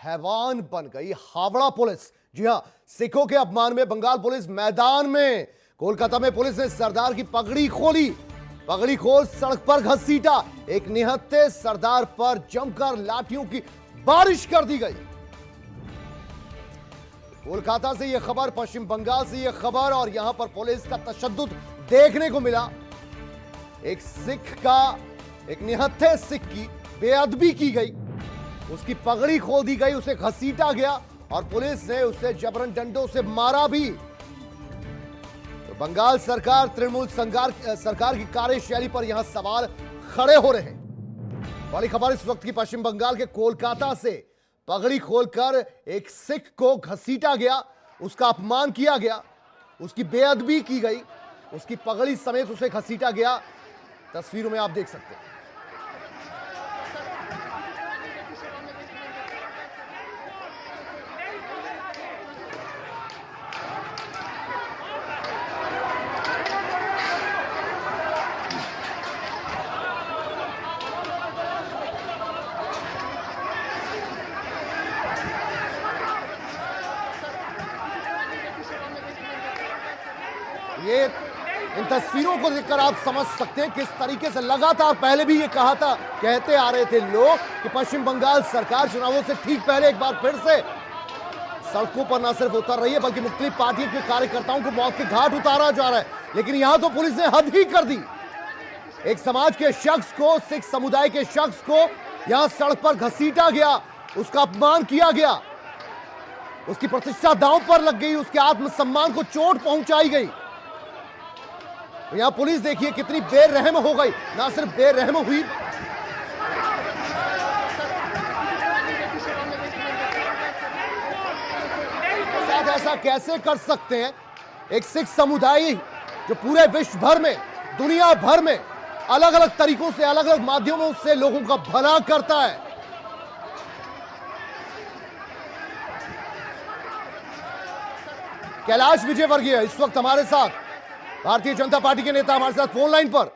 हैवान बन गई हावड़ा पुलिस। जी हां, सिखों के अपमान में बंगाल पुलिस मैदान में। कोलकाता में पुलिस ने सरदार की पगड़ी खोली, पगड़ी खोल सड़क पर घसीटा। एक निहत्थे सरदार पर जमकर लाठियों की बारिश कर दी गई। कोलकाता से यह खबर, पश्चिम बंगाल से यह खबर, और यहां पर पुलिस का तशद्दुद देखने को मिला। एक निहत्थे सिख की बेअदबी की गई, उसकी पगड़ी खोल दी गई, उसे घसीटा गया और पुलिस ने उसे जबरन डंडों से मारा भी। तो बंगाल सरकार, तृणमूल सरकार की कार्यशैली पर यहां सवाल खड़े हो रहे हैं। बड़ी खबर इस वक्त की पश्चिम बंगाल के कोलकाता से। पगड़ी खोलकर एक सिख को घसीटा गया, उसका अपमान किया गया, उसकी बेअदबी की गई, उसकी पगड़ी समेत उसे घसीटा गया। तस्वीरों में आप देख सकते हैं। ये इन तस्वीरों को देखकर आप समझ सकते हैं किस तरीके से लगातार पहले भी ये कहते आ रहे थे लोग कि पश्चिम बंगाल सरकार चुनावों से ठीक पहले एक बार फिर से सड़कों पर न सिर्फ उतर रही है बल्कि मुख्तलिफ पार्टियों के कार्यकर्ताओं को मौत के घाट उतारा जा रहा है। लेकिन यहां तो पुलिस ने हद ही कर दी। एक समाज के शख्स को, सिख समुदाय के शख्स को यहां सड़क पर घसीटा गया, उसका अपमान किया गया, उसकी प्रतिष्ठा दांव पर लग गई, उसके आत्मसम्मान को चोट पहुंचाई गई। तो यहां पुलिस देखिए कितनी बेरहम हो गई। ना सिर्फ बेरहम हुई, साथ ऐसा कैसे कर सकते हैं? एक सिख समुदाय जो पूरे विश्व भर में, दुनिया भर में अलग अलग तरीकों से, अलग अलग माध्यमों से लोगों का भला करता है। कैलाश विजयवर्गीय इस वक्त हमारे साथ, भारतीय जनता पार्टी के नेता हमारे साथ फोन लाइन पर।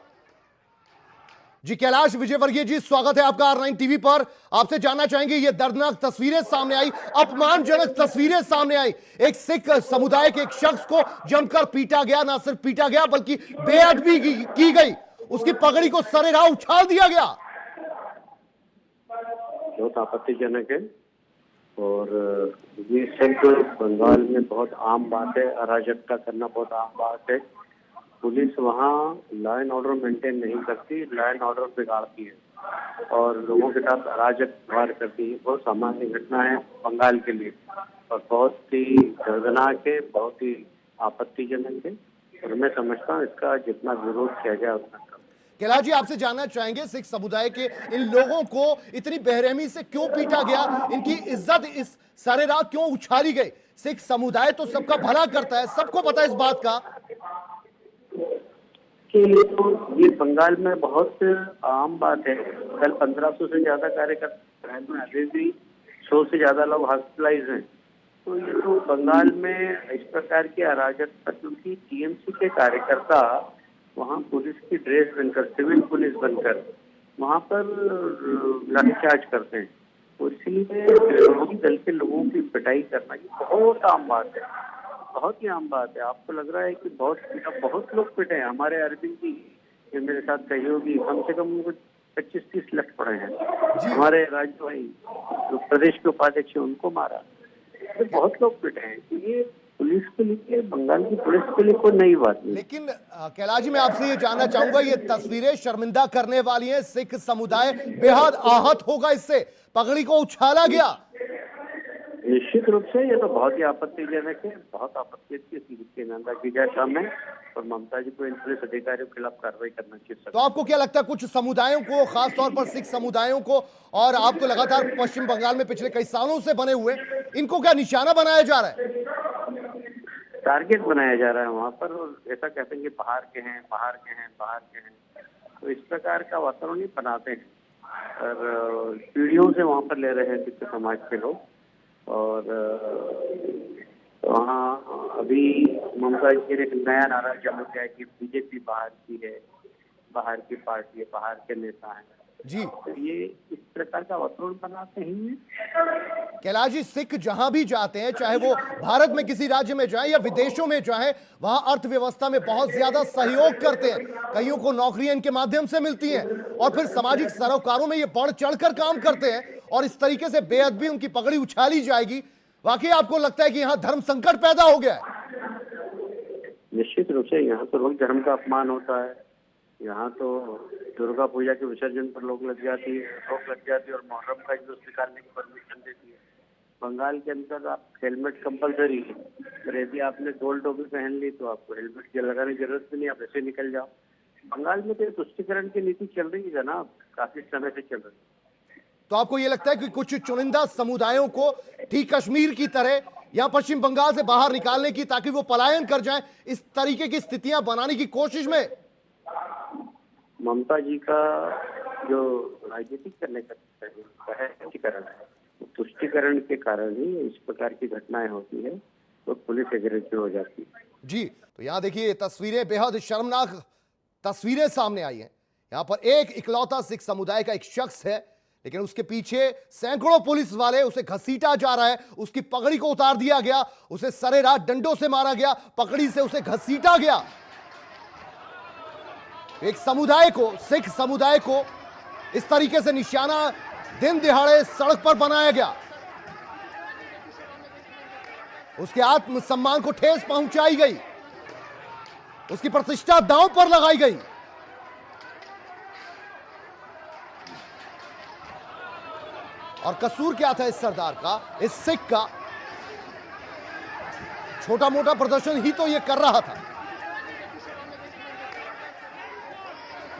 जी कैलाश विजयवर्गीय जी, स्वागत है आपका R9 टीवी पर। आपसे जानना चाहेंगे, ये दर्दनाक तस्वीरें सामने आई, अपमानजनक तस्वीरें सामने आई। एक सिख समुदाय के एक शख्स को जमकर पीटा गया, ना सिर्फ पीटा गया बल्कि बेअदबी की गई, उसकी पगड़ी को सरेराह उछाल दिया गया। बहुत आपत्तिजनक है और ये सिर्फ बंगाल में बहुत आम बात है। अराजकता करना बहुत आम बात है। पुलिस वहाँ लॉ एंड ऑर्डर मेंटेन नहीं करती, लॉ एंड ऑर्डर बिगाड़ती है और लोगों के साथ अराजक व्यवहार करती है। बहुत सामान्य घटना है बंगाल के लिए और बहुत ही दर्दनाक है, बहुत ही आपत्तिजनक है और मैं समझता हूँ इसका जितना विरोध किया जाए उतना कम। कैलाश जी, आपसे जानना चाहेंगे, सिख समुदाय के इन लोगों को इतनी बेरहमी से क्यों पीटा गया? इनकी इज्जत इस सरेराह क्यों उछाली गई? सिख समुदाय तो सबका भला करता है, सबको पता है इस बात का कि ये बंगाल में बहुत आम बात है। कल 1500 से ज्यादा कार्यकर्ता हैं, अभी भी 100 से ज्यादा लोग हॉस्पिटलाइज हैं। तो ये तो बंगाल में इस प्रकार की अराजकता, क्योंकि टीएमसी के कार्यकर्ता वहाँ पुलिस की ड्रेस बनकर, सिविल पुलिस बनकर वहाँ पर लाठीचार्ज करते हैं। तो इसलिए विरोधी दल के लोगों की पिटाई करना ये बहुत आम बात है, बहुत ही आम बात है। आपको लग रहा है कि बहुत लोग पिटे हैं। हमारे अरविंद जी ये मेरे साथ सहयोगी, कम से कम 25-30 लाख पड़े हैं। हमारे राजू भाई जो प्रदेश के उपाध्यक्ष है उनको मारा, तो बहुत लोग पिटे हैं। ये पुलिस के लिए, बंगाल की पुलिस के लिए कोई नई बात नहीं। लेकिन कैलाश जी, मैं आपसे ये जानना चाहूंगा, ये तस्वीरें शर्मिंदा करने वाली हैं। सिख समुदाय बेहद आहत होगा इससे, पगड़ी को उछाला गया। निश्चित रूप से ये तो बहुत ही आपत्तिजनक है, बहुत आपत्ति की निंदा की जाए सामने और ममता जी को इन पुलिस अधिकारियों के खिलाफ कार्रवाई करना चाहिए। तो आपको क्या लगता है, कुछ समुदायों को, खासतौर पर सिख समुदायों को, और आप तो लगातार पश्चिम बंगाल में पिछले कई सालों से बने हुए, इनको क्या निशाना बनाया जा रहा है? टारगेट बनाया जा रहा है वहाँ पर और ऐसा कहते हैं कि बाहर के हैं, बाहर के हैं, बाहर के हैं। तो इस प्रकार का वातावरण ही बनाते हैं और पीढ़ियों से वहाँ पर ले रहे हैं सिख समाज के लोग। और वहाँ अभी ममता जी ने एक नया नारा चालू किया है कि बीजेपी बाहर की है, बाहर की पार्टी है, बाहर के नेता हैं। जी तो ये इस प्रकार का वातावरण बनाते हैं। कैलाश जी, सिख जहां भी जाते हैं, चाहे वो भारत में किसी राज्य में जाए या विदेशों में जाए, वहां अर्थव्यवस्था में बहुत ज्यादा सहयोग करते हैं। कईयों को नौकरियां इनके माध्यम से मिलती हैं और फिर सामाजिक सरोकारों में ये बढ़ चढ़कर काम करते हैं और इस तरीके से बेअदबी उनकी पगड़ी उछाली जाएगी। वाकई आपको लगता है कि यहां धर्म संकट पैदा हो गया है? निश्चित रूप से यहाँ तो रोज धर्म का अपमान होता है। यहाँ तो दुर्गा पूजा के विसर्जन पर रोक लग जाती है और मुहर्रम का जुलूस निकालने की परमिशन देती है। बंगाल के अंदर आप हेलमेट कंपलसरी है, पर यदि आपने गोल टोपी पहन ली तो आपको हेलमेट की लगाने की जरूरत भी नहीं, आप ऐसे निकल जाओ। बंगाल में तो तुष्टीकरण की नीति चल रही है जनाब, काफी समय से चल रही है। तो आपको यह लगता है कि कुछ चुनिंदा समुदायों को ठीक कश्मीर की तरह या पश्चिम बंगाल से बाहर निकालने की, ताकि वो पलायन कर जाएं, इस तरीके की स्थितियां बनाने की कोशिश में ममता जी का जो राजनीतिक करने का तरीका है, तुष्टीकरण है, तुष्टीकरण के कारण ही इस प्रकार की घटनाएं होती है, तो पुलिस एग्रेसिव हो जाती है। जी। तो यहां देखिए, ये तस्वीरें बेहद शर्मनाक तस्वीरें सामने आई हैं। यहां पर एक इकलौता सिख समुदाय का एक शख्स है, लेकिन उसके पीछे सैकड़ों पुलिस वाले, उसे घसीटा जा रहा है, उसकी पगड़ी को उतार दिया गया, उसे सरेराह डंडों से मारा गया, पगड़ी से उसे घसीटा गया। एक समुदाय को, सिख समुदाय को इस तरीके से निशाना दिन दिहाड़े सड़क पर बनाया गया, उसके आत्मसम्मान को ठेस पहुंचाई गई, उसकी प्रतिष्ठा दांव पर लगाई गई। और कसूर क्या था इस सरदार का, इस सिख का? छोटा मोटा प्रदर्शन ही तो यह कर रहा था।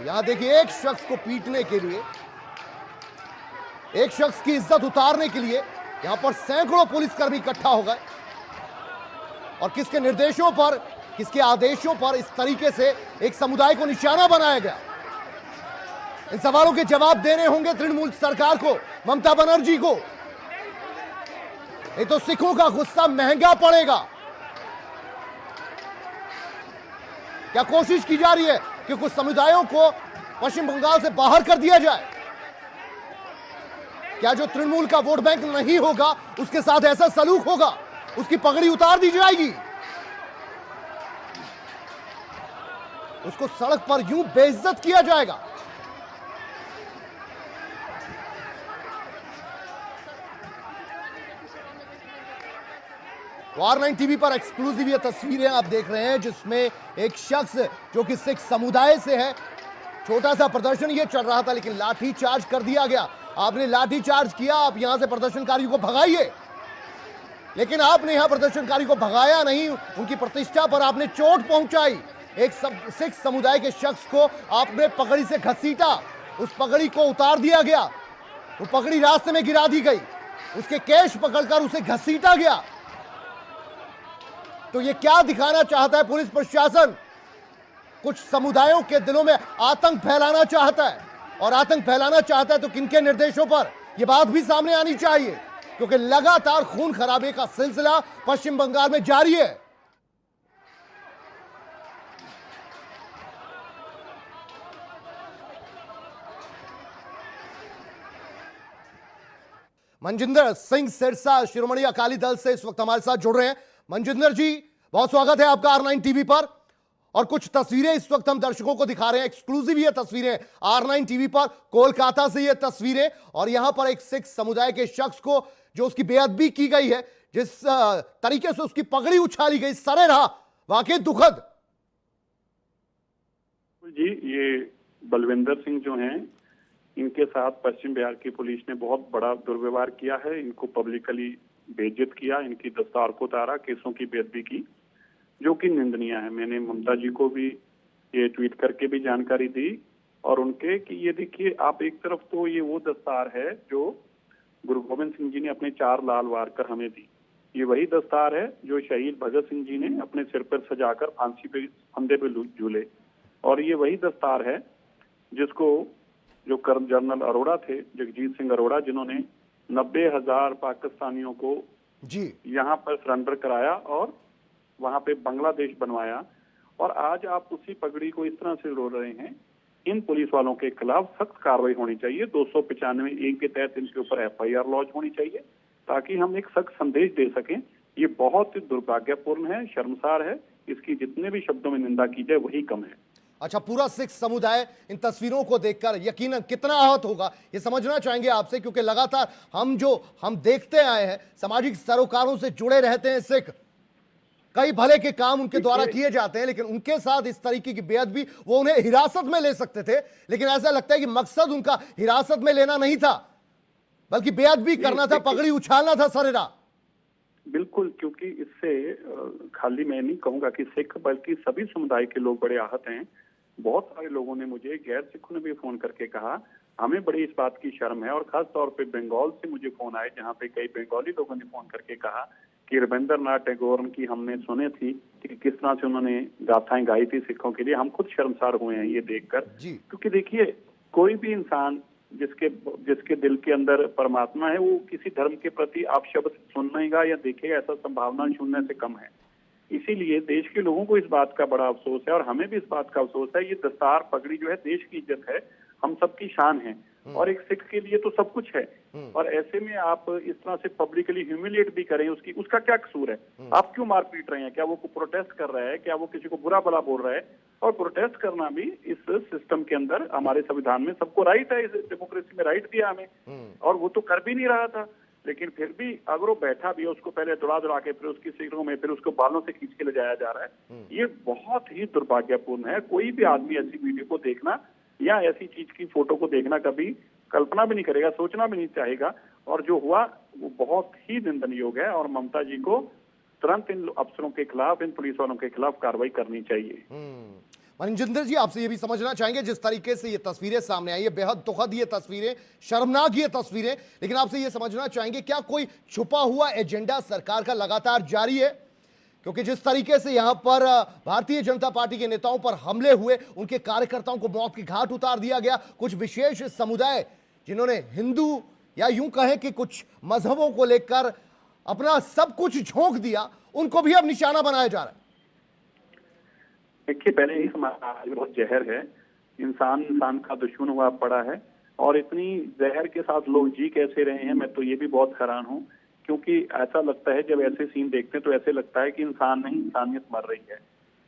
यहां देखिए, एक शख्स को पीटने के लिए, एक शख्स की इज्जत उतारने के लिए यहां पर सैकड़ों पुलिसकर्मी इकट्ठा हो गए और किसके निर्देशों पर, किसके आदेशों पर इस तरीके से एक समुदाय को निशाना बनाया गया? इन सवालों के जवाब देने होंगे तृणमूल सरकार को, ममता बनर्जी को। ये तो सिखों का गुस्सा महंगा पड़ेगा। क्या कोशिश की जा रही है कि कुछ समुदायों को पश्चिम बंगाल से बाहर कर दिया जाए? क्या जो तृणमूल का वोट बैंक नहीं होगा उसके साथ ऐसा सलूक होगा, उसकी पगड़ी उतार दी जाएगी, उसको सड़क पर यूं बेइज्जत किया जाएगा? R9 टीवी पर एक्सक्लूसिव ये तस्वीरें आप देख रहे हैं, जिसमें एक शख्स जो कि सिख समुदाय से है, छोटा सा प्रदर्शन ये चल रहा था, लेकिन लाठी चार्ज कर दिया गया। आपने लाठी चार्ज किया, आप यहां से प्रदर्शनकारियों को भगाइए, लेकिन आपने यहां प्रदर्शनकारी को भगाया नहीं, उनकी प्रतिष्ठा पर आपने चोट पहुंचाई। एक सिख समुदाय के शख्स को आपने पगड़ी से घसीटा, उस पगड़ी को उतार दिया गया, वो पगड़ी रास्ते में गिरा दी गई, उसके केश पकड़कर उसे घसीटा गया। तो ये क्या दिखाना चाहता है पुलिस प्रशासन? कुछ समुदायों के दिलों में आतंक फैलाना चाहता है, और आतंक फैलाना चाहता है तो किनके निर्देशों पर? यह बात भी सामने आनी चाहिए, क्योंकि लगातार खून खराबे का सिलसिला पश्चिम बंगाल में जारी है। मनजिंदर सिंह सिरसा शिरोमणि अकाली दल से इस वक्त हमारे साथ जुड़ रहे हैं। मनजिंदर जी, बहुत स्वागत है आपका R9 टीवी पर। और कुछ तस्वीरें इस वक्त हम दर्शकों को दिखा रहे हैं, एक्सक्लूसिव ये तस्वीरें R9 टीवी पर, कोलकाता से ये तस्वीरें। और यहां पर एक सिख समुदाय के शख्स को जो उसकी बेअदबी की गई है, जिस तरीके से उसकी पगड़ी उछाली गई, सरेराह, वाकई दुखद। जी, ये बलविंदर सिंह जो हैं, इनके साथ पश्चिम बिहार की पुलिस ने बहुत बड़ा दुर्व्यवहार किया है। इनको पब्लिकली बेइज्जत किया, इनकी दस्तार को उतारा, केसों की बेअदबी की, जो कि निंदनीय है। मैंने ममता जी को भी ये ट्वीट करके भी जानकारी दी, और उनके कि ये देखिए, आप एक तरफ तो ये वो दस्तार है जो गुरु गोविंद सिंह जी ने अपने 4 लाल वार कर हमें दी, ये वही दस्तार है जो शहीद भगत सिंह जी ने अपने सिर पर सजाकर फांसी पे, फंदे पे झूले, और ये वही दस्तार है जिसको जो कर्नल जनरल अरोड़ा थे, जगजीत सिंह अरोड़ा, जिन्होंने 90,000 पाकिस्तानियों को जी यहाँ पर सरेंडर कराया और वहां पे बांग्लादेश बनवाया, और आज आप उसी पगड़ी को इस तरह से रो रहे हैं इन पुलिस वालों के खिलाफ सख्त कार्रवाई होनी चाहिए। 295(a) के तहत इनके ऊपर FIR लॉन्च होनी चाहिए ताकि हम एक सख्त संदेश दे सकें। ये बहुत दुर्भाग्यपूर्ण है, शर्मसार है। इसकी जितने भी शब्दों में निंदा की जाए वही कम है। अच्छा, पूरा सिख समुदाय इन तस्वीरों को देखकर यकीनन कितना आहत होगा ये समझना चाहेंगे आपसे, क्योंकि लगातार हम देखते आए हैं, सामाजिक सरोकारों से जुड़े रहते हैं सिख, कई भले के काम उनके द्वारा किए जाते हैं, लेकिन उनके साथ इस तरीके की बेअदबी, वो उन्हें हिरासत में ले सकते थे, लेकिन ऐसा लगता है कि मकसद उनका हिरासत में लेना नहीं था, बल्कि बेअदबी करना था, पगड़ी उछालना था सरेरा। बिल्कुल, क्योंकि इससे खाली मैं नहीं कहूंगा कि सिख, बल्कि सभी समुदाय के लोग बड़े आहत हैं। बहुत सारे लोगों ने मुझे, गैर सिखों ने भी फोन करके कहा हमें बड़ी इस बात की शर्म है, और खास तौर पे बंगाल से मुझे फोन आए जहां पे कई बंगाली लोगों ने फोन करके कहा कि रविंद्रनाथ टैगोर की हमने सुने थी कि किस तरह से उन्होंने गाथाएं गाई थी सिखों के लिए, हम खुद शर्मसार हुए हैं ये देखकर। क्योंकि देखिए, कोई भी इंसान जिसके दिल के अंदर परमात्मा है, वो किसी धर्म के प्रति आप शब्द सुनेगा या देखेगा ऐसा संभावना शून्य से कम है। इसीलिए देश के लोगों को इस बात का बड़ा अफसोस है, और हमें भी इस बात का अफसोस है। ये दस्तार पगड़ी जो है देश की इज्जत है, हम सबकी शान है, और एक सिख के लिए तो सब कुछ है। और ऐसे में आप इस तरह से पब्लिकली ह्यूमिलिएट भी करें, उसका क्या कसूर है? आप क्यों मार पीट रहे हैं? क्या वो प्रोटेस्ट कर रहा है? क्या वो किसी को बुरा भला बोल रहा है? और प्रोटेस्ट करना भी इस सिस्टम के अंदर, हमारे संविधान में सबको राइट है, इस डेमोक्रेसी में राइट दिया हमें, और वो तो कर भी नहीं रहा था। लेकिन फिर भी अगर वो बैठा भी है, उसको पहले दौड़ा के फिर उसकी सीटों में फिर उसको बालों से खींच के ले जाया जा रहा है। ये बहुत ही दुर्भाग्यपूर्ण है। कोई भी आदमी ऐसी वीडियो को देखना या ऐसी चीज की फोटो को देखना कभी कल्पना भी नहीं करेगा, सोचना भी नहीं चाहेगा। और जो हुआ वो बहुत ही निंदनीय है, और ममता जी को तुरंत इन अफसरों के खिलाफ, इन पुलिस वालों के खिलाफ कार्रवाई करनी चाहिए। मनजिंदर जी, आपसे ये भी समझना चाहेंगे, जिस तरीके से ये तस्वीरें सामने आई है, बेहद दुखद ये तस्वीरें, शर्मनाक ये तस्वीरें, लेकिन आपसे ये समझना चाहेंगे क्या कोई छुपा हुआ एजेंडा सरकार का लगातार जारी है? क्योंकि जिस तरीके से यहां पर भारतीय जनता पार्टी के नेताओं पर हमले हुए, उनके कार्यकर्ताओं को मौत की घाट उतार दिया गया, कुछ विशेष समुदाय जिन्होंने हिंदू या यूं कहें कि कुछ मजहबों को लेकर अपना सब कुछ झोंक दिया, उनको भी अब निशाना बनाया जा रहा है। देखिए, पहले ही समाज बहुत जहर है, इंसान का दुश्मन हुआ पड़ा है, और इतनी जहर के साथ लोग जी कैसे रहे हैं, मैं तो ये भी बहुत हैरान हूँ। क्योंकि ऐसा लगता है, जब ऐसे सीन देखते हैं तो ऐसे लगता है कि इंसान नहीं, इंसानियत मर रही है।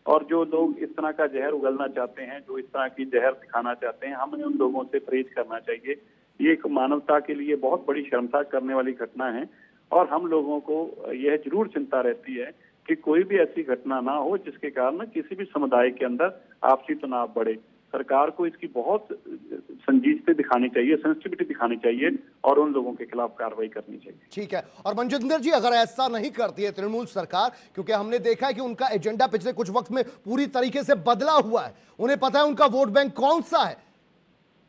और जो लोग इस तरह का जहर उगलना चाहते हैं, जो इस तरह की जहर दिखाना चाहते हैं, हमें उन लोगों से परहेज करना चाहिए। ये एक मानवता के लिए बहुत बड़ी शर्मसार करने वाली घटना है, और हम लोगों को यह जरूर चिंता रहती है कि कोई भी ऐसी घटना ना हो जिसके कारण किसी भी समुदाय के अंदर आपसी तनाव बढ़े। सरकार को इसकी बहुत संजीदगी दिखानी चाहिए, सेंसिटिविटी दिखानी चाहिए, और उन लोगों के खिलाफ कार्रवाई करनी चाहिए। ठीक है। और मनजिंदर जी, अगर ऐसा नहीं करती है तृणमूल सरकार, क्योंकि हमने देखा है कि उनका एजेंडा पिछले कुछ वक्त में पूरी तरीके से बदला हुआ है, उन्हें पता है उनका वोट बैंक कौन सा है,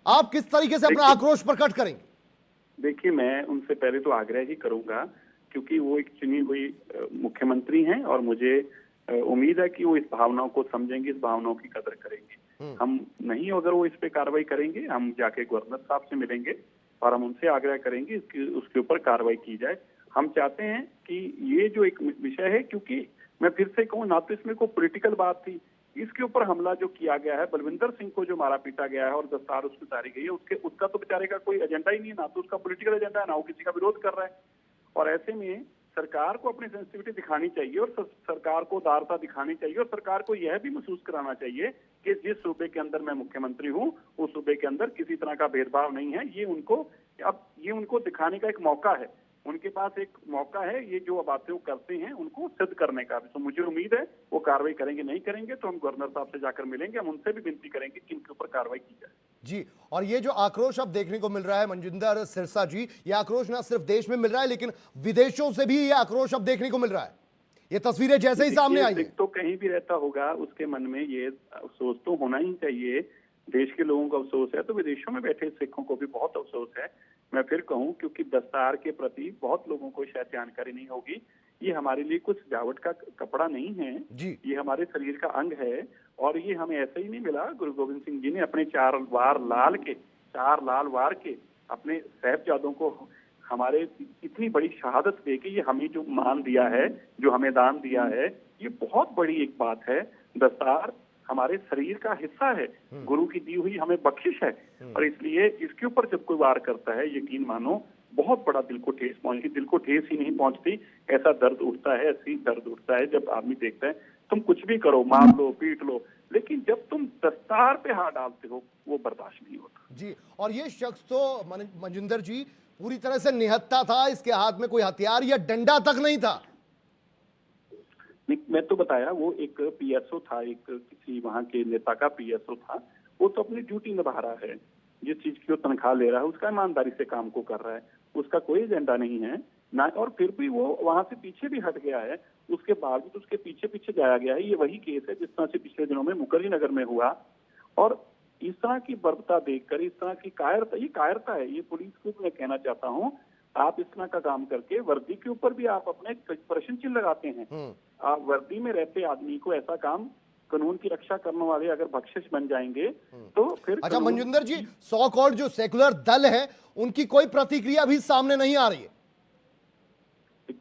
आप किस तरीके से अपना आक्रोश प्रकट करेंगे? देखिए, मैं उनसे पहले तो आग्रह ही करूंगा, क्योंकि वो एक चुनी हुई मुख्यमंत्री हैं, और मुझे उम्मीद है कि वो इस भावनाओं को समझेंगे, इस भावनाओं की कदर करेंगे। हम नहीं, अगर वो इस पे कार्रवाई करेंगे, हम जाके गवर्नर साहब से मिलेंगे और हम उनसे आग्रह करेंगे उसके ऊपर कार्रवाई की जाए। हम चाहते हैं कि ये जो एक विषय है, क्योंकि मैं फिर से कहूँ, ना तो इसमें कोई पॉलिटिकल बात थी, इसके ऊपर हमला जो किया गया है, बलविंदर सिंह को जो मारा पीटा गया है और दस्तार उसको उतारी गई है, उसका तो बेचारे का कोई एजेंडा ही नहीं है, ना तो उसका पॉलिटिकल एजेंडा है, ना वो किसी का विरोध कर रहा है। और ऐसे में सरकार को अपनी सेंसिटिविटी दिखानी चाहिए, और सरकार को उदारता दिखानी चाहिए, और सरकार को यह भी महसूस कराना चाहिए कि जिस सूबे के अंदर मैं मुख्यमंत्री हूं, उस सूबे के अंदर किसी तरह का भेदभाव नहीं है। ये उनको दिखाने का एक मौका है, उनके पास एक मौका है, ये जो बातें वो करते हैं उनको सिद्ध करने का। तो मुझे उम्मीद है वो कार्रवाई करेंगे। नहीं करेंगे तो हम गवर्नर साहब से जाकर मिलेंगे, हम उनसे भी विनती करेंगे कि इनके ऊपर कार्रवाई की जाए। जी, और ये जो आक्रोश अब देखने को मिल रहा है मनजिंदर सिरसा जी, ये आक्रोश ना सिर्फ देश में मिल रहा है, लेकिन विदेशों से भी ये आक्रोश अब देखने को मिल रहा है। ये तस्वीरें जैसे ही सामने आई हैं, तो कहीं भी रहता होगा उसके मन में ये अफसोस तो होना ही चाहिए। देश के लोगों को अफसोस है तो विदेशों में बैठे सिखों को भी बहुत अफसोस है। मैं फिर कहूं, क्योंकि दस्तार के प्रति बहुत लोगों को शायद जानकारी नहीं होगी। ये हमारे लिए कुछ सजावट का कपड़ा नहीं है जी, ये हमारे शरीर का अंग है, और ये हमें ऐसे ही नहीं मिला। गुरु गोविंद सिंह जी ने अपने चार लाल वार के अपने साहिबजादों को हमारे इतनी बड़ी शहादत दे के ये हमें जो मान दिया है, जो हमें दान दिया है, ये बहुत बड़ी एक बात है। दस्तार हमारे शरीर का हिस्सा है, गुरु की दी हुई हमें बख्शिश है। और इसलिए इसके ऊपर जब कोई वार करता है, यकीन मानो बहुत बड़ा दिल को ठेस पहुंचती। दिल को ठेस ही नहीं पहुंचती, ऐसा दर्द उठता है, ऐसी दर्द उठता है जब आदमी देखता है तुम कुछ भी करो, मार लो, पीट लो, लेकिन जब तुम दस्तार पे हाथ डालते हो वो बर्दाश्त नहीं होता। जी, और ये शख्स तो मनजिंदर जी पूरी तरह से निहत्था था, इसके हाथ में कोई हथियार या डंडा तक नहीं था। मैं तो बताया वो एक पीएसओ था, एक किसी वहां के नेता का पीएसओ था। वो तो अपनी ड्यूटी निभा रहा है, जिस चीज की वो तनख्वाह ले रहा है उसका ईमानदारी से काम को कर रहा है, उसका कोई एजेंडा नहीं है ना। और फिर भी वो वहां से पीछे भी हट गया है, उसके बावजूद उसके पीछे पीछे जाया गया है। ये वही केस है जिस तरह से पिछले दिनों में मुखर्जी नगर में हुआ। और इस तरह की बर्बरता देखकर, इस तरह की कायरता, ये कायरता है। ये पुलिस को मैं कहना चाहता हूँ, आप इस तरह का काम करके वर्दी के ऊपर भी आप अपने प्रश्न चिन्ह लगाते हैं। आप वर्दी में रहते आदमी को ऐसा काम, कानून की रक्षा करने वाले अगर बख्शिश बन जाएंगे तो फिर। अच्छा मनजिंदर जी, सो कॉल्ड जो सेकुलर दल है उनकी कोई प्रतिक्रिया भी सामने नहीं आ रही है।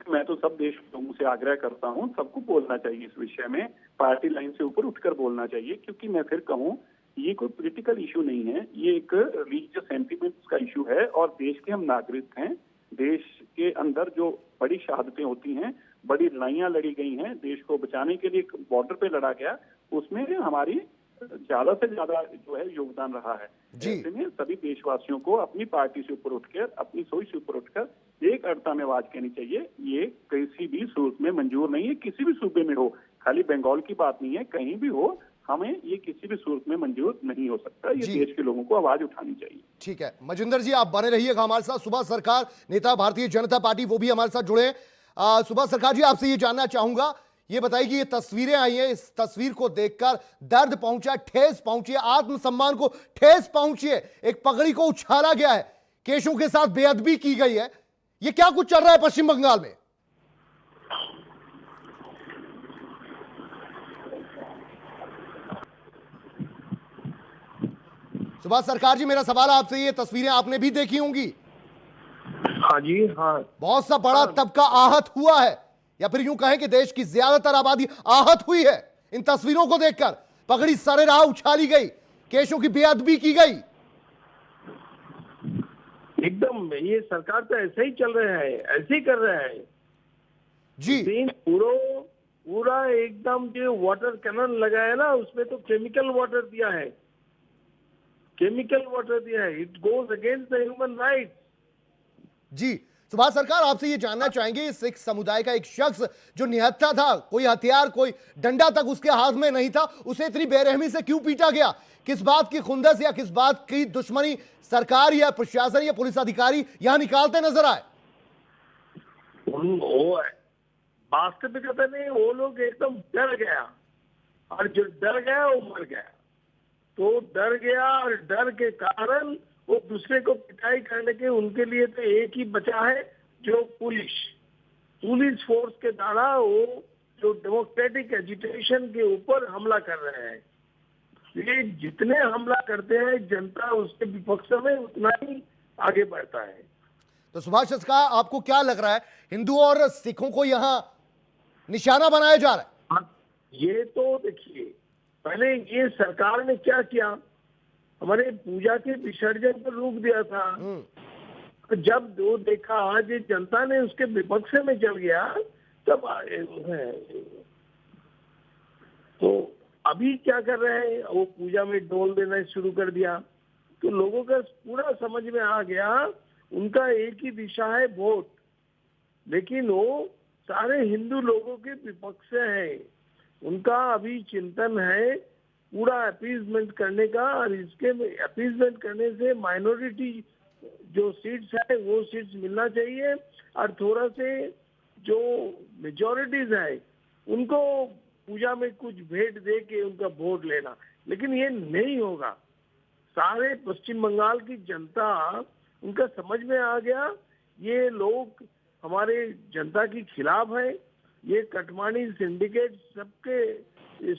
मैं तो सब देश के लोगों से आग्रह करता हूं, सबको बोलना चाहिए इस विषय में, पार्टी लाइन से ऊपर उठकर बोलना चाहिए। क्योंकि मैं फिर कहूं, ये कोई पॉलिटिकल इशू नहीं है, ये एक रिलीजियस सेंटिमेंट्स का इशू है। और देश के हम नागरिक हैं, देश के अंदर जो बड़ी शहादतें होती हैं, बड़ी लड़ाइयां लड़ी गई हैं, देश को बचाने के लिए बॉर्डर पे लड़ा गया, उसमें हमारी ज्यादा से ज्यादा जो है योगदान रहा है। ऐसे में सभी देशवासियों को अपनी पार्टी से ऊपर उठकर, अपनी सोच से ऊपर उठकर एक अड़ता में आवाज कहनी चाहिए। ये किसी भी सूरत में मंजूर नहीं है, किसी भी सूबे में हो, खाली बंगाल की बात नहीं है, कहीं भी हो, हमें ये किसी भी सूरत में मंजूर नहीं हो सकता। ये देश के लोगों को आवाज उठानी चाहिए। ठीक है मनजिंदर जी, आप बने रहिएगा हमारे साथ। सुभाष सरकार, नेता भारतीय जनता पार्टी, वो भी हमारे साथ जुड़े। सुभाष सरकार जी, आपसे ये जानना चाहूंगा, ये बताइए कि ये तस्वीरें आई हैं, इस तस्वीर को देखकर दर्द पहुंचा, ठेस पहुंची है, आत्मसम्मान को ठेस पहुंची है, एक पगड़ी को उछाला गया है, केशों के साथ बेअदबी की गई है, ये क्या कुछ चल रहा है पश्चिम बंगाल में? सुभाष सरकार जी, मेरा सवाल आपसे, ये तस्वीरें आपने भी देखी होंगी। हाँ जी, हाँ। बहुत सा बड़ा तबका आहत हुआ है, या फिर यूं कहें कि देश की ज्यादातर आबादी आहत हुई है इन तस्वीरों को देखकर। पगड़ी सरेराह उछाली गई, केशों की बेअदबी की गई। एकदम ये सरकार तो ऐसे ही चल रहा है, ऐसे ही कर रहा है जी। पूरा एकदम जो वाटर कैनन लगाया ना, उसमें तो केमिकल वाटर दिया है, केमिकल वाटर दिया है। It goes against the human rights. जी सुभाष सरकार, आपसे ये जानना चाहेंगे, सिख समुदाय का एक शख्स जो निहत्था था, कोई हथियार, कोई डंडा तक उसके हाथ में नहीं था, उसे इतनी बेरहमी से क्यों पीटा गया? किस बात की खुंदस या किस बात की दुश्मनी सरकार या प्रशासन या पुलिस अधिकारी यहां निकालते नजर आए? वास्तविकता नहीं, वो लोग एकदम डर गया, और जो डर गया वो मर गया। तो डर गया, और डर के कारण वो दूसरे को पिटाई करने के, उनके लिए तो एक ही बचा है, जो पुलिस फोर्स के द्वारा वो जो डेमोक्रेटिक एजिटेशन के ऊपर हमला कर रहे हैं। ये जितने हमला करते हैं जनता उसके विपक्ष में, उतना ही आगे बढ़ता है। तो सुभाष सरकार, आपको क्या लग रहा है, हिंदुओं और सिखों को यहां निशाना बनाया जा रहा है? ये तो देखिए, पहले ये सरकार ने क्या किया, हमारे पूजा के विसर्जन पर रोक दिया था। तो जब वो देखा आज जनता ने उसके विपक्ष में चल गया, तब तो अभी क्या कर रहे हैं, वो पूजा में डोल देना शुरू कर दिया। तो लोगों का पूरा समझ में आ गया, उनका एक ही दिशा है, वोट। लेकिन वो सारे हिंदू लोगों के विपक्ष से है। उनका अभी चिंतन है पूरा अपीजमेंट करने का, और इसके अपीजमेंट करने से माइनॉरिटी जो सीट्स है वो सीट्स मिलना चाहिए, और थोड़ा से जो मेजॉरिटीज है उनको पूजा में कुछ भेंट दे के उनका वोट लेना। लेकिन ये नहीं होगा। सारे पश्चिम बंगाल की जनता, उनका समझ में आ गया, ये लोग हमारे जनता के खिलाफ है, ये कटमानी सिंडिकेट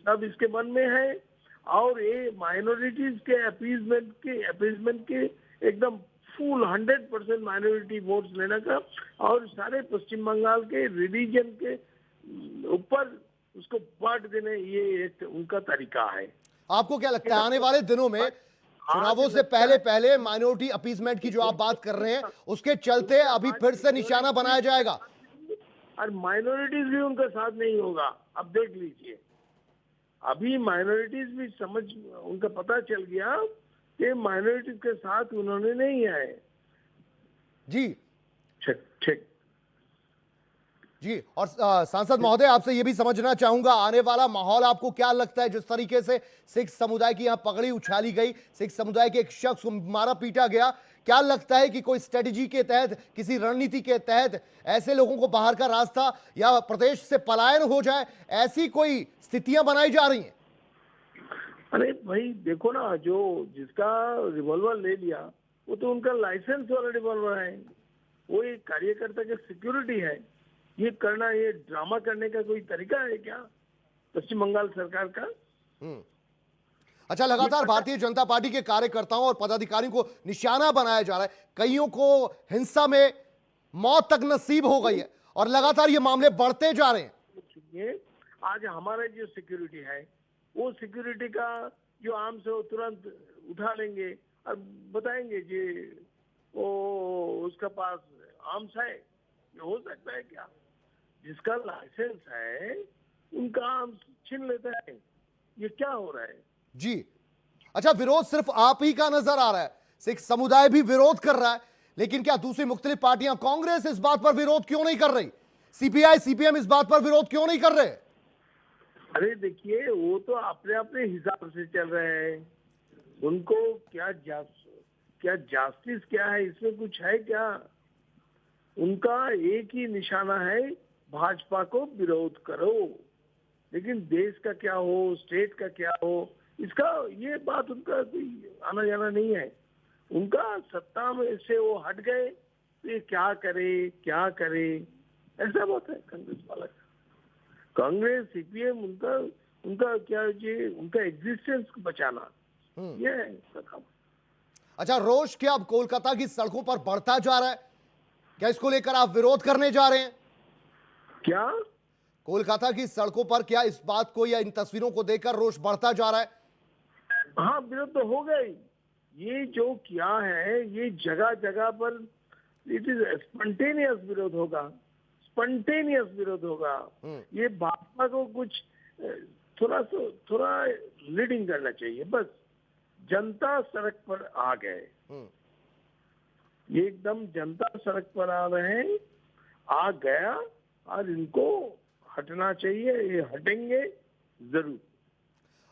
सब इसके मन में है, और ये माइनॉरिटीज के अपीजमेंट के एकदम फुल 100% माइनॉरिटी वोट्स लेने का, और सारे पश्चिम बंगाल के रिलीजन के ऊपर उसको बांट देने, ये एक उनका तरीका है। आपको क्या लगता है आने वाले दिनों में चुनावों से पहले पहले माइनॉरिटी अपीसमेंट की जो आप बात कर रहे हैं उसके चलते अभी फिर से निशाना बनाया जाएगा? और माइनॉरिटीज भी उनका साथ नहीं होगा। अब देख लीजिए, अभी माइनॉरिटीज भी समझ, उनका पता चल गया कि माइनॉरिटीज के साथ उन्होंने नहीं आए। जी ठीक जी। और सांसद महोदय आपसे यह भी समझना चाहूंगा, आने वाला माहौल आपको क्या लगता है? जिस तरीके से सिख समुदाय की यहां पगड़ी उछाली गई, सिख समुदाय के एक शख्स को मारा पीटा गया, क्या लगता है कि कोई स्ट्रेटेजी के तहत, किसी रणनीति के तहत ऐसे लोगों को बाहर का रास्ता या प्रदेश से पलायन हो जाए, ऐसी कोई स्थितियां बनाई जा रही हैं? अरे भाई देखो ना, जो जिसका रिवॉल्वर ले लिया वो तो उनका लाइसेंस वाला रिवॉल्वर है, वो एक कार्यकर्ता की सिक्योरिटी है। ये करना, ये ड्रामा करने का कोई तरीका है क्या पश्चिम बंगाल सरकार का? अच्छा, लगातार भारतीय जनता पार्टी के कार्यकर्ताओं और पदाधिकारियों को निशाना बनाया जा रहा है, कईयों को हिंसा में मौत तक नसीब हो गई है और लगातार ये मामले बढ़ते जा रहे हैं। आज हमारा जो सिक्योरिटी है, वो सिक्योरिटी का जो आर्म्स है वो तुरंत उठा लेंगे और बताएंगे जी वो उसका पास आर्म्स है। ये हो सकता है क्या? जिसका लाइसेंस है उनका आर्म्स छीन लेता है। ये क्या हो रहा है जी? अच्छा, विरोध सिर्फ आप ही का नजर आ रहा है, सिख समुदाय भी विरोध कर रहा है, लेकिन क्या दूसरी मुख्तलिफ पार्टियां, कांग्रेस इस बात पर विरोध क्यों नहीं कर रही? सीपीआई सीपीएम इस बात पर विरोध क्यों नहीं कर रहे? अरे देखिए, वो तो अपने अपने हिसाब से चल रहे हैं। उनको क्या जस्टिस क्या है, इसमें कुछ है क्या? उनका एक ही निशाना है, भाजपा को विरोध करो, लेकिन देश का क्या हो, स्टेट का क्या हो, इसका ये बात उनका कोई आना जाना नहीं है। उनका सत्ता में से वो हट गए तो ये क्या करे ऐसा बात है कांग्रेस वाला का। कांग्रेस सीपीएम उनका क्या जी, उनका एग्जिस्टेंस बचाना, ये है उसका काम। अच्छा, रोष क्या अब कोलकाता की सड़कों पर बढ़ता जा रहा है? क्या इसको लेकर आप विरोध करने जा रहे हैं? क्या कोलकाता की सड़कों पर क्या इस बात को या इन तस्वीरों को देखकर रोष बढ़ता जा रहा है? हाँ, विरोध तो हो गई। ये जो किया है, ये जगह जगह पर इट इज स्पॉन्टेनियस विरोध होगा, स्पॉन्टेनियस विरोध होगा। ये भाजपा को कुछ थोड़ा लीडिंग करना चाहिए बस। जनता सड़क पर आ गए, ये एकदम जनता सड़क पर आ गया और इनको हटना चाहिए, ये हटेंगे जरूर।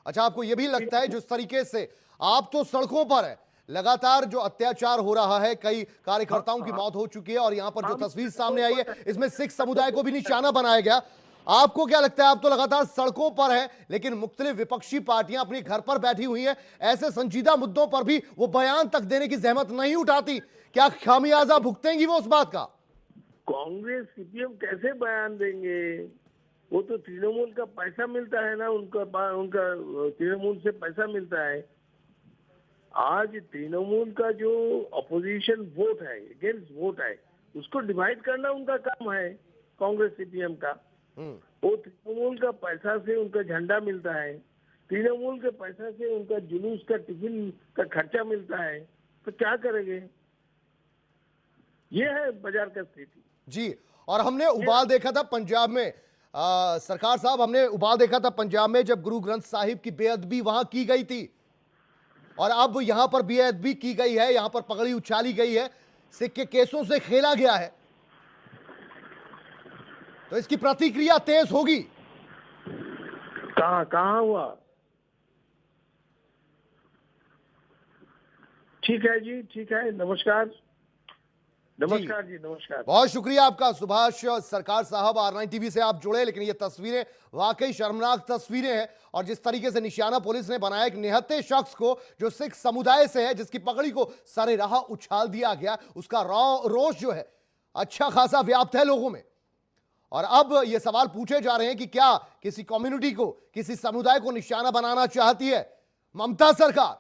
अच्छा, आपको यह भी लगता है जिस तरीके से आप तो सड़कों पर है, लगातार जो अत्याचार हो रहा है, कई कार्यकर्ताओं की मौत हो चुकी है और यहां पर जो तस्वीर सामने आई है इसमें सिख समुदाय को भी निशाना बनाया गया, आपको क्या लगता है? आप तो लगातार सड़कों पर हैं, लेकिन मुख्तलिफ विपक्षी पार्टियां अपने घर पर बैठी हुई हैं, ऐसे संजीदा मुद्दों पर भी वो बयान तक देने की जहमत नहीं उठाती, क्या खामियाजा भुगतेंगी वो उस बात का? कांग्रेस सीपीएम कैसे बयान देंगे? वो तो तृणमूल का पैसा मिलता है ना, उनका तृणमूल से पैसा मिलता है। आज तृणमूल का जो अपोजिशन वोट है, अगेंस्ट वोट है, उसको डिवाइड करना उनका काम है कांग्रेस सीपीएम का। वो तृणमूल का पैसा से उनका झंडा मिलता है, तृणमूल के पैसा से उनका जुलूस का टिफिन का खर्चा मिलता है, तो क्या करेंगे? ये है बाजार का स्थिति जी। और हमने उबाल देखा था पंजाब में, सरकार साहब, हमने उबाल देखा था पंजाब में जब गुरु ग्रंथ साहिब की बेअदबी वहां की गई थी और अब यहां पर बेअदबी की गई है, यहां पर पगड़ी उछाली गई है, सिख के केसों से खेला गया है, तो इसकी प्रतिक्रिया तेज होगी। कहां हुआ? ठीक है जी, ठीक है, नमस्कार जी, नमस्कार। बहुत शुक्रिया आपका सुभाष सरकार साहब, R9 टीवी से आप जुड़े, लेकिन ये तस्वीरें वाकई शर्मनाक तस्वीरें हैं और जिस तरीके से निशाना पुलिस ने बनाया एक निहत्थे शख्स को जो सिख समुदाय से है, जिसकी पगड़ी को सारे राह उछाल दिया गया, उसका रोष जो है अच्छा खासा व्याप्त है लोगों में। और अब ये सवाल पूछे जा रहे हैं कि क्या किसी कम्युनिटी को, किसी समुदाय को निशाना बनाना चाहती है ममता सरकार?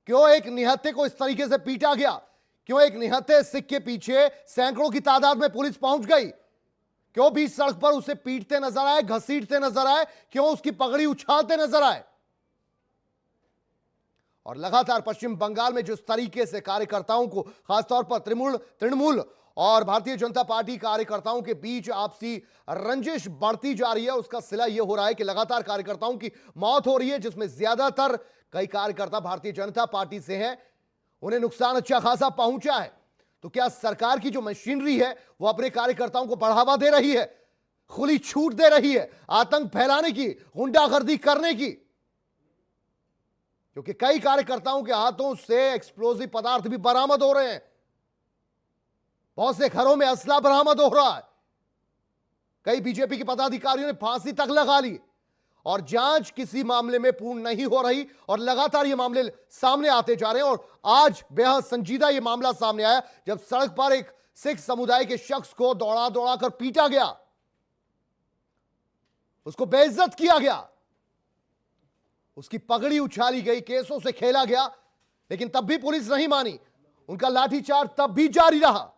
क्यों एक निहत्थे को इस तरीके से पीटा गया? क्यों एक निहत्थे सिख के पीछे सैकड़ों की तादाद में पुलिस पहुंच गई? क्यों बीच सड़क पर उसे पीटते नजर आए, घसीटते नजर आए, क्यों उसकी पगड़ी उछालते नजर आए। और लगातार पश्चिम बंगाल में जिस तरीके से कार्यकर्ताओं को, खासतौर पर तृणमूल और भारतीय जनता पार्टी कार्यकर्ताओं के बीच आपसी रंजिश बढ़ती जा रही है, उसका सिला यह हो रहा है कि लगातार कार्यकर्ताओं की मौत हो रही है, जिसमें ज्यादातर कई कार्यकर्ता भारतीय जनता पार्टी से हैं। उन्हें नुकसान अच्छा खासा पहुंचा है। तो क्या सरकार की जो मशीनरी है वो अपने कार्यकर्ताओं को बढ़ावा दे रही है, खुली छूट दे रही है आतंक फैलाने की, गुंडागर्दी करने की? क्योंकि कई कार्यकर्ताओं के हाथों से एक्सप्लोजिव पदार्थ भी बरामद हो रहे हैं, बहुत से घरों में असला बरामद हो रहा है, कई बीजेपी के पदाधिकारियों ने फांसी तक लगा ली, और जांच किसी मामले में पूर्ण नहीं हो रही और लगातार ये मामले सामने आते जा रहे हैं। और आज बेहद संजीदा ये मामला सामने आया जब सड़क पर एक सिख समुदाय के शख्स को दौड़ा दौड़ा कर पीटा गया, उसको बेइज्जत किया गया, उसकी पगड़ी उछाली गई, केसों से खेला गया, लेकिन तब भी पुलिस नहीं मानी, उनका लाठीचार्ज तब भी जारी रहा।